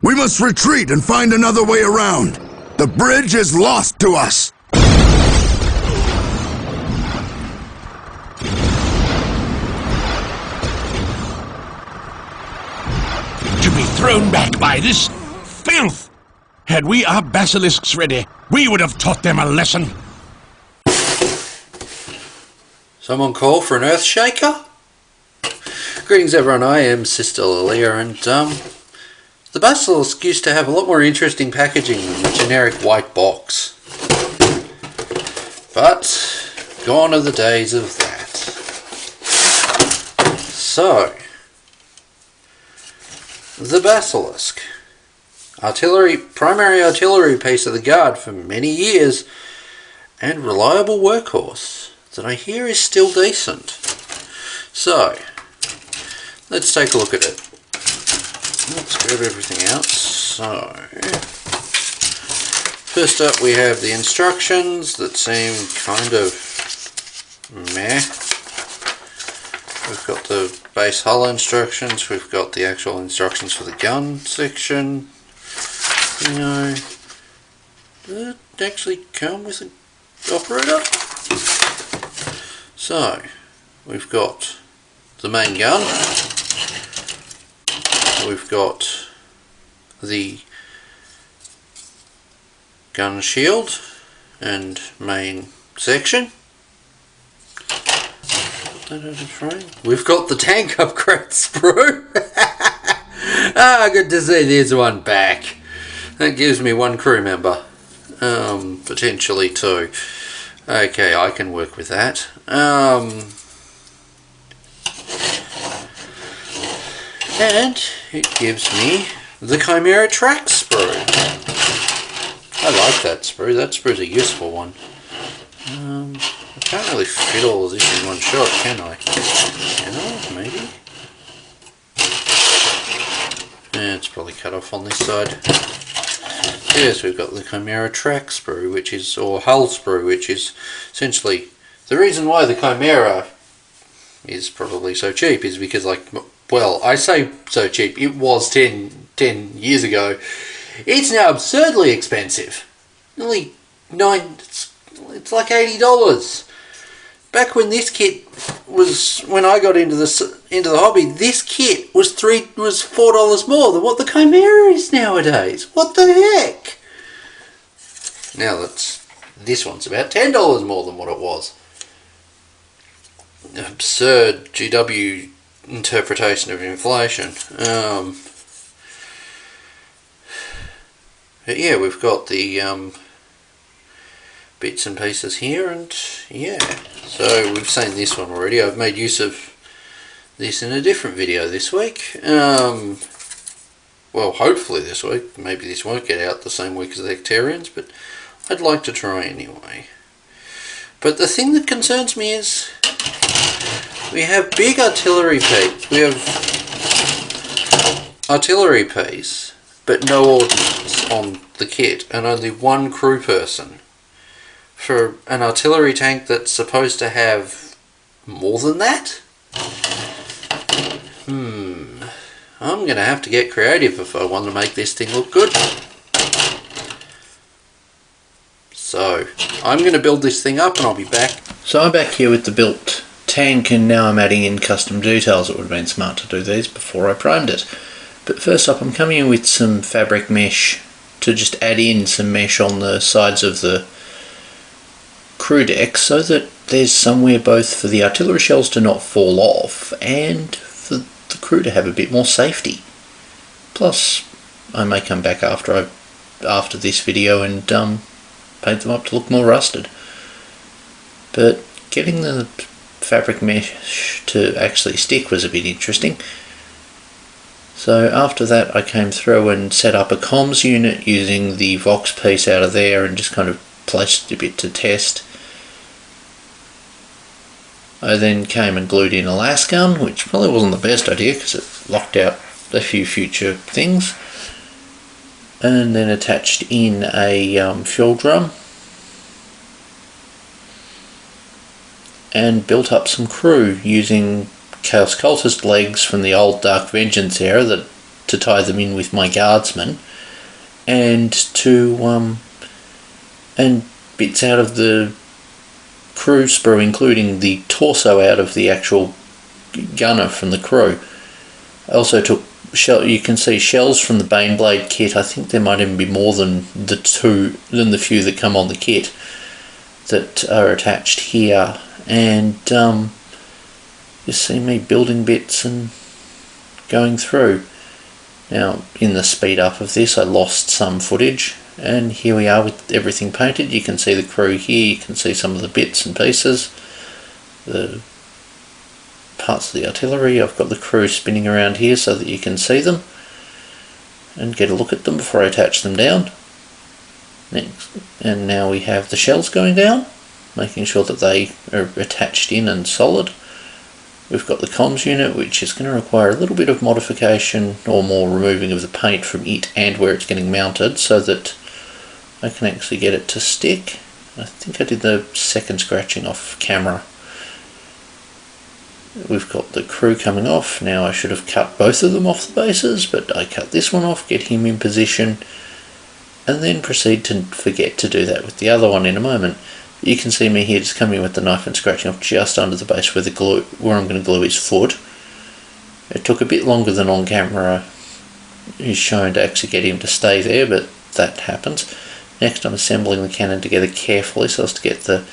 We must retreat and find another way around. The bridge is lost to us. To be thrown back by this filth! Had we our basilisks ready, we would have taught them a lesson. Someone call for an earth shaker? Greetings everyone, I am Sister Lilia, and the basilisk used to have a lot more interesting packaging than the generic white box. But gone are the days of that. So, the basilisk. Primary artillery piece of the guard for many years, and reliable workhorse that I hear is still decent. So, let's take a look at it. Let's grab everything out. So, first up we have the instructions that seem kind of meh. We've got the base hull instructions, we've got the actual instructions for the gun section. You know, does it actually come with an operator? So, we've got the main gun, we've got the gun shield and main section. We've got the tank upgrade sprue. Ah, good to see there's one back. That gives me one crew member. Potentially two. Okay, I can work with that. And it gives me the Chimera track sprue. I like that sprue. That sprue's a useful one. I can't really fit all of this in one shot, can I? Can I? Maybe? Yeah, it's probably cut off on this side. Yes, we've got the Chimera track sprue, which is, or hull sprue, which is essentially the reason why the Chimera is probably so cheap is because, like, well, I say so cheap, it was 10 years ago. It's now absurdly expensive. Nearly it's like $80. Back when this kit was, when I got into the hobby, this kit was $4 more than what the Chimera is nowadays. What the heck? Now this one's about $10 more than what it was. Absurd GW interpretation of inflation. But yeah, we've got the bits and pieces here, and yeah, so we've seen this one already. I've made use of this in a different video this week. Well, hopefully this week. Maybe this won't get out the same week as the Hectarians, but I'd like to try anyway. But the thing that concerns me is we have big artillery piece. We have artillery piece, but no ordnance on the kit, and only one crew person. For an artillery tank that's supposed to have more than that? I'm going to have to get creative if I want to make this thing look good. So, I'm going to build this thing up and I'll be back. So I'm back here with the built tank, and now I'm adding in custom details. It would have been smart to do these before I primed it. But first up, I'm coming in with some fabric mesh to just add in some mesh on the sides of the crew deck so that there's somewhere both for the artillery shells to not fall off and for the crew to have a bit more safety. Plus, I may come back after this video and paint them up to look more rusted. But getting the fabric mesh to actually stick was a bit interesting. So after that I came through and set up a comms unit using the Vox piece out of there and just kind of placed it a bit to test. I then came and glued in a las gun, which probably wasn't the best idea because it locked out a few future things, and then attached in a fuel drum and built up some crew using Chaos Cultist legs from the old Dark Vengeance era that to tie them in with my guardsmen, and and bits out of the crew sprue, including the torso out of the actual gunner from the crew. I also took you can see shells from the Baneblade kit. I think there might even be more than the few that come on the kit that are attached here, and you see me building bits and going through. Now, in the speed up of this, I lost some footage, and here we are with everything painted. You can see the crew here, you can see some of the bits and pieces, the parts of the artillery. I've got the crew spinning around here so that you can see them and get a look at them before I attach them down. Next, and now we have the shells going down, making sure that they are attached in and solid. We've got the comms unit, which is going to require a little bit of modification or more removing of the paint from it and where it's getting mounted so that I can actually get it to stick. I think I did the second scratching off camera. We've got the crew coming off. Now I should have cut both of them off the bases, but I cut this one off, get him in position, and then proceed to forget to do that with the other one in a moment. You can see me here just coming with the knife and scratching off just under the base where I'm going to glue his foot. It took a bit longer than on camera is shown to actually get him to stay there, but that happens. Next, I'm assembling the cannon together carefully so as to get the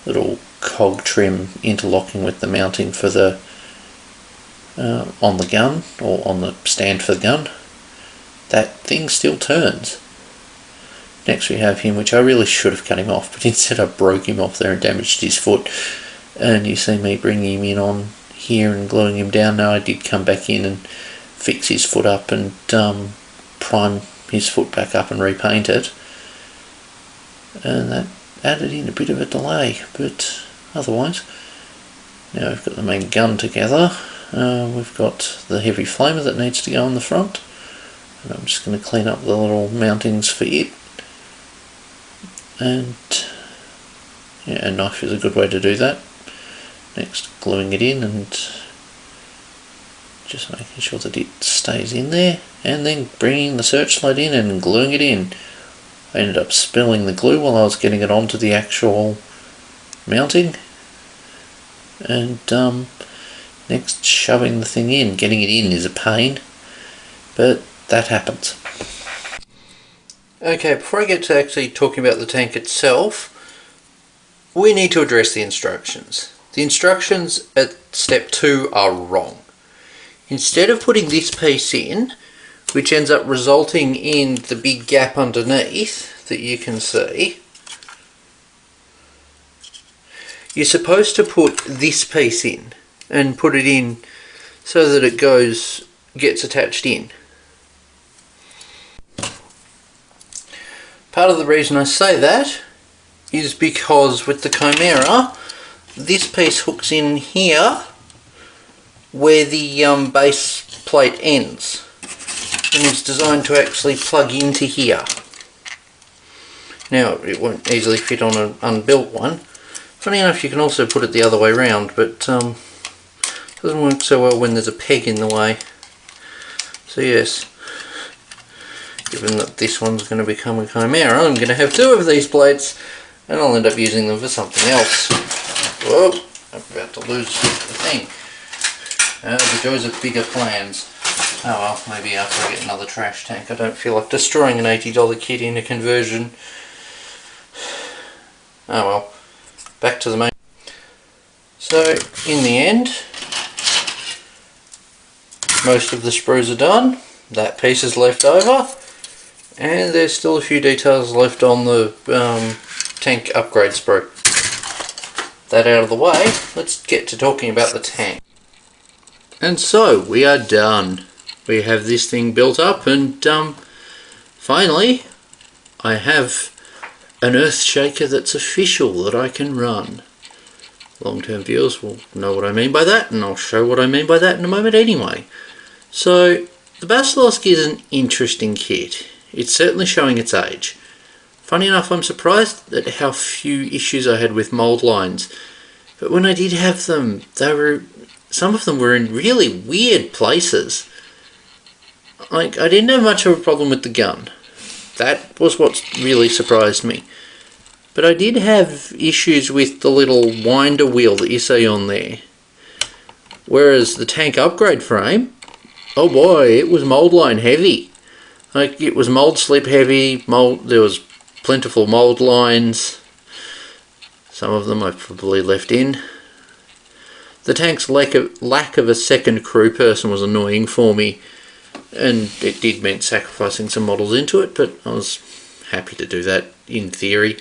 little cog trim interlocking with the mounting for the on the gun, or on the stand for the gun. That thing still turns. Next we have him, which I really should have cut him off, but instead I broke him off there and damaged his foot. And you see me bringing him in on here and gluing him down. Now I did come back in and fix his foot up and prime his foot back up and repaint it. And that added in a bit of a delay, but otherwise. Now we've got the main gun together. We've got the heavy flamer that needs to go on the front. And I'm just going to clean up the little mountings for it. And yeah, a knife is a good way to do that. Next, gluing it in and just making sure that it stays in there, and then bringing the searchlight in and gluing it in. I ended up spilling the glue while I was getting it onto the actual mounting, and next shoving the thing in. Getting it in is a pain, but that happens. Okay, before I get to actually talking about the tank itself, we need to address the instructions. The instructions at step 2 are wrong. Instead of putting this piece in, which ends up resulting in the big gap underneath that you can see, you're supposed to put this piece in and put it in so that it gets attached in. Part of the reason I say that is because with the Chimera, this piece hooks in here where the base plate ends, and is designed to actually plug into here. Now it won't easily fit on an unbuilt one. Funny enough, you can also put it the other way around, but it doesn't work so well when there's a peg in the way. So yes, given that this one's going to become a Chimera, I'm going to have 2 of these plates, and I'll end up using them for something else. Whoa, I'm about to lose the thing. The joys of bigger plans. Oh well, maybe after I get another trash tank. I don't feel like destroying an $80 kit in a conversion. Oh well, back to the main. So, in the end, most of the sprues are done. That piece is left over, and there's still a few details left on the tank upgrade sprue. That out of the way, let's get to talking about the tank. And so, we are done. We have this thing built up, and finally, I have an earth shaker that's official that I can run. Long-term viewers will know what I mean by that, and I'll show what I mean by that in a moment anyway. So, the Basilisk is an interesting kit. It's certainly showing its age. Funny enough, I'm surprised at how few issues I had with mould lines. But when I did have them, some of them were in really weird places. like, I didn't have much of a problem with the gun. That was what really surprised me. But I did have issues with the little winder wheel that you see on there. Whereas the tank upgrade frame, oh boy, it was mould line heavy. Like, it was mould slip heavy, there was plentiful mould lines. Some of them I've probably left in. The tank's lack of a second crew person was annoying for me, and it did mean sacrificing some models into it, but I was happy to do that in theory,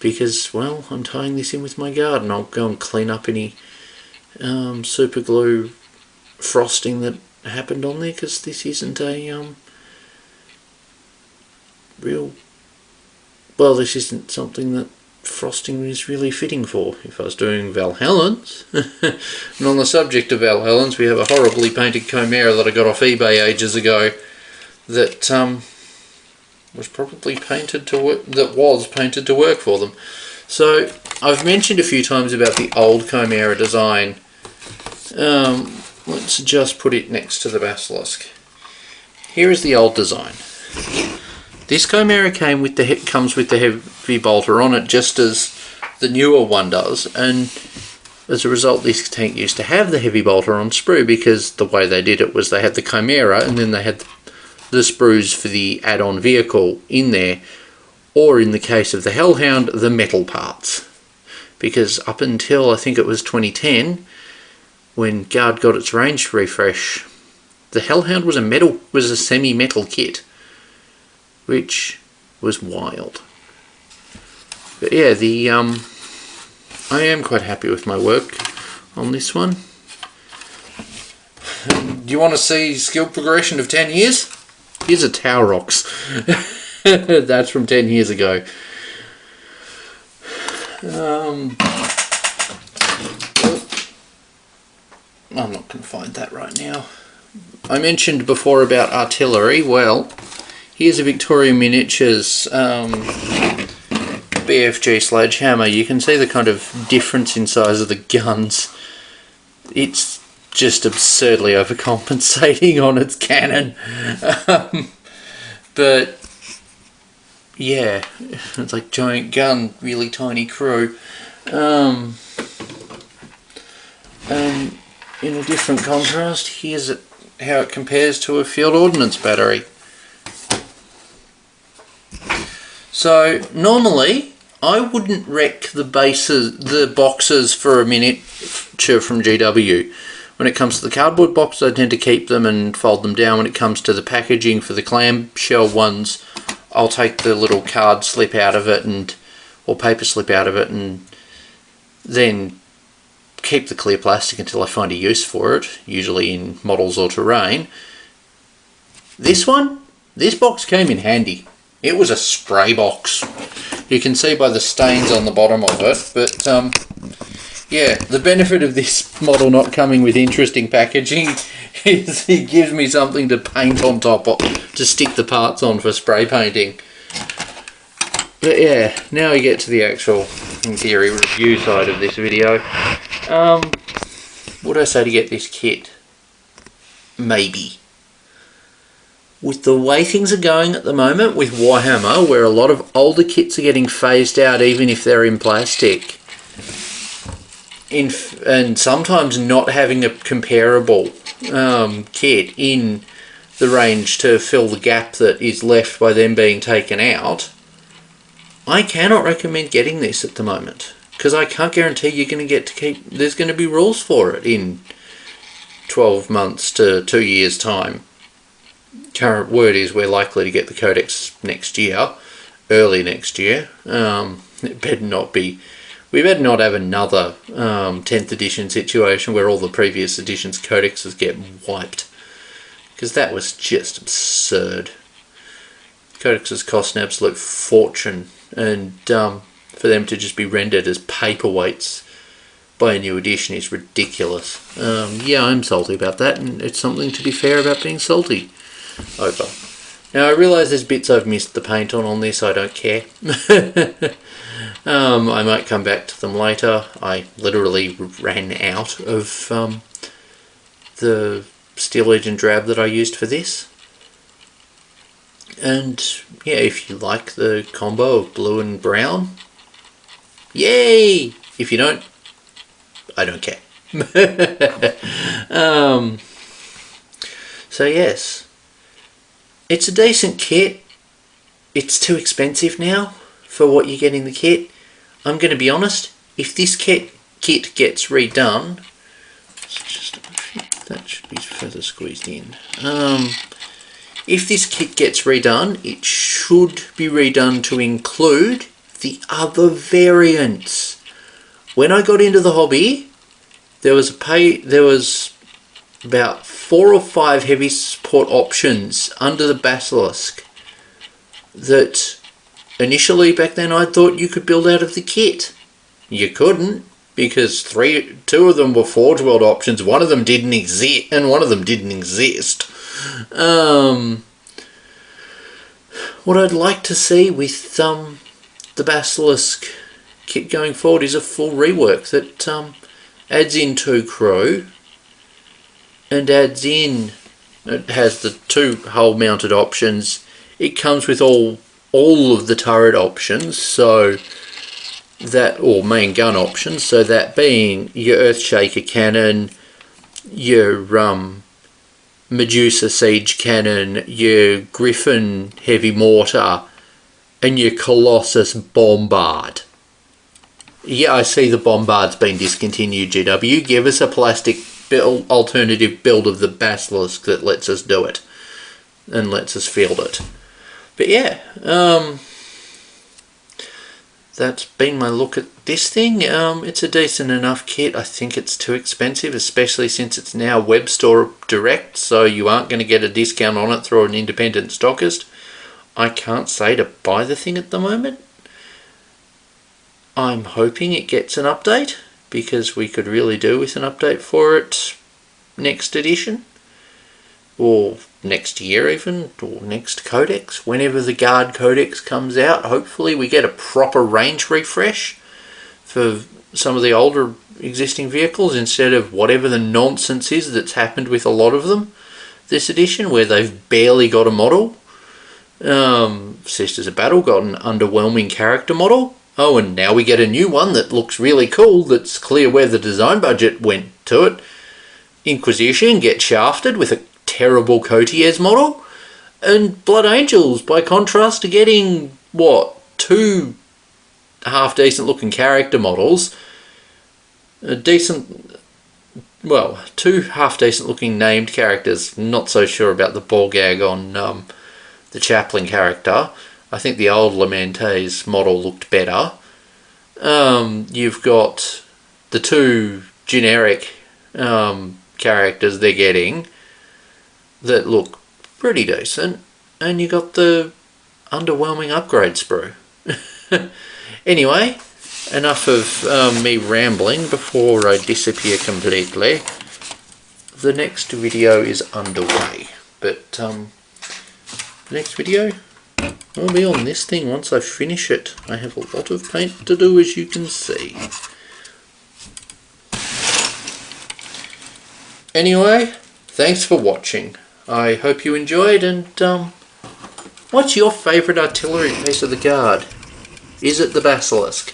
because, well, I'm tying this in with my garden. I'll go and clean up any super glue frosting that happened on there, because this isn't a this isn't something that frosting is really fitting for. If I was doing Valhallans, and on the subject of Valhallans, we have a horribly painted Chimera that I got off eBay ages ago that was probably painted to work for them. So I've mentioned a few times about the old Chimera design. Let's just put it next to the basilisk. Here is the old design. This Chimera comes with the heavy bolter on it, just as the newer one does, and as a result this tank used to have the heavy bolter on sprue, because the way they did it was they had the Chimera and then they had the sprues for the add-on vehicle in there, or in the case of the Hellhound, the metal parts. Because up until I think it was 2010, when Guard got its range refresh, the Hellhound was a semi-metal kit, which was wild. But yeah, I am quite happy with my work on this one. Do you want to see skill progression of 10 years? Here's a Taurox. That's from 10 years ago. I'm not going to find that right now. I mentioned before about artillery. Well, here's a Victoria Miniatures BFG sledgehammer. You can see the kind of difference in size of the guns. It's just absurdly overcompensating on its cannon. But yeah, it's like giant gun, really tiny crew. And in a different contrast, here's how it compares to a field ordnance battery. So normally I wouldn't wreck the boxes for a miniature from GW. When it comes to the cardboard boxes, I tend to keep them and fold them down. When it comes to the packaging for the clamshell ones, I'll take the little card slip out of it or paper slip out of it, and then keep the clear plastic until I find a use for it, usually in models or terrain. This box came in handy. It was a spray box. You can see by the stains on the bottom of it, but yeah, the benefit of this model not coming with interesting packaging is it gives me something to paint on top of, to stick the parts on for spray painting. But yeah, now we get to the actual, in theory, review side of this video. Would I say to get this kit? Maybe. With the way things are going at the moment with Warhammer, where a lot of older kits are getting phased out even if they're in plastic, and sometimes not having a comparable kit in the range to fill the gap that is left by them being taken out, I cannot recommend getting this at the moment, because I can't guarantee you're going to get to keep. There's going to be rules for it in 12 months to 2 years time. Current word is we're likely to get the codex next year, early next year. It better not be. We better not have another 10th edition situation where all the previous editions codexes get wiped, because that was just absurd. Codexes cost an absolute fortune, and for them to just be rendered as paperweights by a new edition is ridiculous. Yeah, I'm salty about that, and it's something to be fair about being salty over. Now I realise there's bits I've missed the paint on this. I don't care. I might come back to them later. I literally ran out of the Steel Legend drab that I used for this. And yeah, if you like the combo of blue and brown, yay! If you don't, I don't care. So yes, it's a decent kit. It's too expensive now for what you get in the kit. I'm going to be honest, if this kit gets redone, that should be further squeezed in. If this kit gets redone, it should be redone to include the other variants. When I got into the hobby, there was about 4 or 5 heavy support options under the basilisk that initially back then I thought you could build out of the kit. You couldn't, because 2 of them were Forge World options, one of them didn't exist, and one of them didn't exist. What I'd like to see with the basilisk kit going forward is a full rework that adds in 2 crew and adds in, it has the 2 hull mounted options. It comes with all of the turret options, so that, or main gun options, so that being your Earthshaker cannon, your Medusa siege cannon, your Griffin heavy mortar, and your Colossus bombard. Yeah, I see the bombard's been discontinued, GW. Give us a plastic alternative build of the basilisk that lets us do it and lets us field it. But yeah, that's been my look at this thing. It's a decent enough kit. I think it's too expensive, especially since it's now web store direct, so you aren't going to get a discount on it through an independent stockist. I can't say to buy the thing at the moment. I'm hoping it gets an update, because we could really do with an update for it next edition, or next year even, or next codex, whenever the Guard codex comes out. Hopefully we get a proper range refresh for some of the older existing vehicles, instead of whatever the nonsense is that's happened with a lot of them this edition, where they've barely got a model. Sisters of Battle got an underwhelming character model. Oh, and now we get a new one that looks really cool, that's clear where the design budget went to it. Inquisition gets shafted with a terrible Cotiers model. And Blood Angels, by contrast, are getting, what, 2 half-decent looking character models. A decent, well, 2 half-decent looking named characters. Not so sure about the ball gag on the Chaplain character. I think the old Lamente's model looked better. You've got the 2 generic characters they're getting that look pretty decent, and you got the underwhelming upgrade sprue. Anyway, enough of me rambling before I disappear completely. The next video is underway, but the next video will be on this thing once I finish it. I have a lot of paint to do, as you can see. Anyway, thanks for watching. I hope you enjoyed, and what's your favourite artillery piece of the Guard? Is it the basilisk?